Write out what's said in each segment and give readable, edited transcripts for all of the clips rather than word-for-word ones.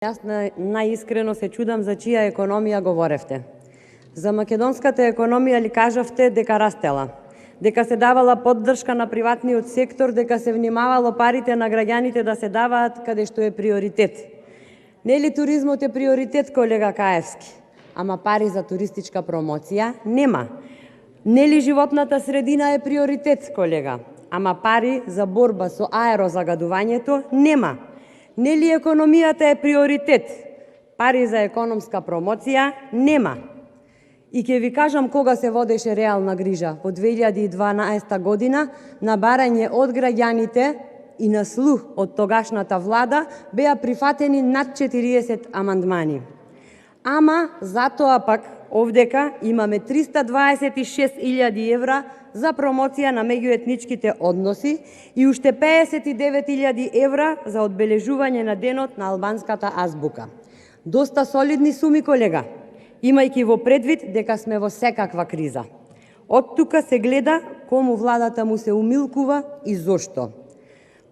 Јас најискрено се чудам за чија економија говоревте. За македонската економија ли кажавте дека растела, дека се давала поддршка на приватниот сектор, дека се внимавало парите на граѓаните да се даваат каде што е приоритет. Нели туризмот е приоритет, колега Каевски? Ама пари за туристичка промоција нема. Нели животната средина е приоритет, колега? Ама пари за борба со аерозагадувањето нема. Нели економијата е приоритет? Пари за економска промоција нема. И ќе ви кажам кога се водеше реална грижа. Во 2012 година на барање од граѓаните и на слух од тогашната влада беа прифатени над 40 амандмани. Ама затоа пак овдека имаме 326.000 евра за промоција на меѓуетничките односи и уште 59.000 евра за одбележување на денот на албанската азбука. Доста солидни суми, колега, имајќи во предвид дека сме во секаква криза. Од тука се гледа кому владата му се умилкува и зошто.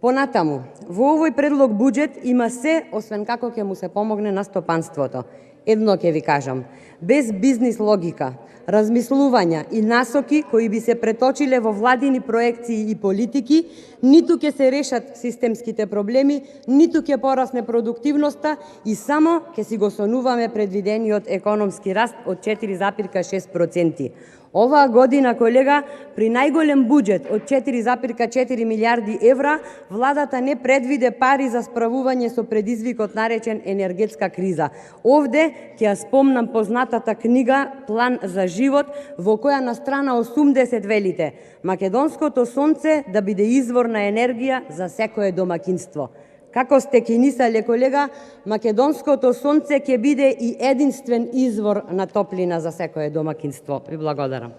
Понатаму, во овој предлог буџет има се, освен како ќе му се помогне на стопанството. Едно ќе ви кажам, без бизнис логика, размислувања и насоки кои би се преточиле во владини проекции и политики, ниту ќе се решат системските проблеми, ниту ќе порасне продуктивноста и само ќе си го сонуваме предвидениот економски раст од 4,6%. Оваа година, колега, при најголем буџет од 4,4 милиарди евра, владата не предвиде пари за справување со предизвикот наречен енергетска криза. Овде ќе ја спомнам познатата книга План за живот, во која на страна 80 велите: македонското сонце да биде извор на енергија за секое домакинство. Како сте кинисале, колега, македонското сонце ќе биде и единствен извор на топлина за секое домакинство. Ви благодарам.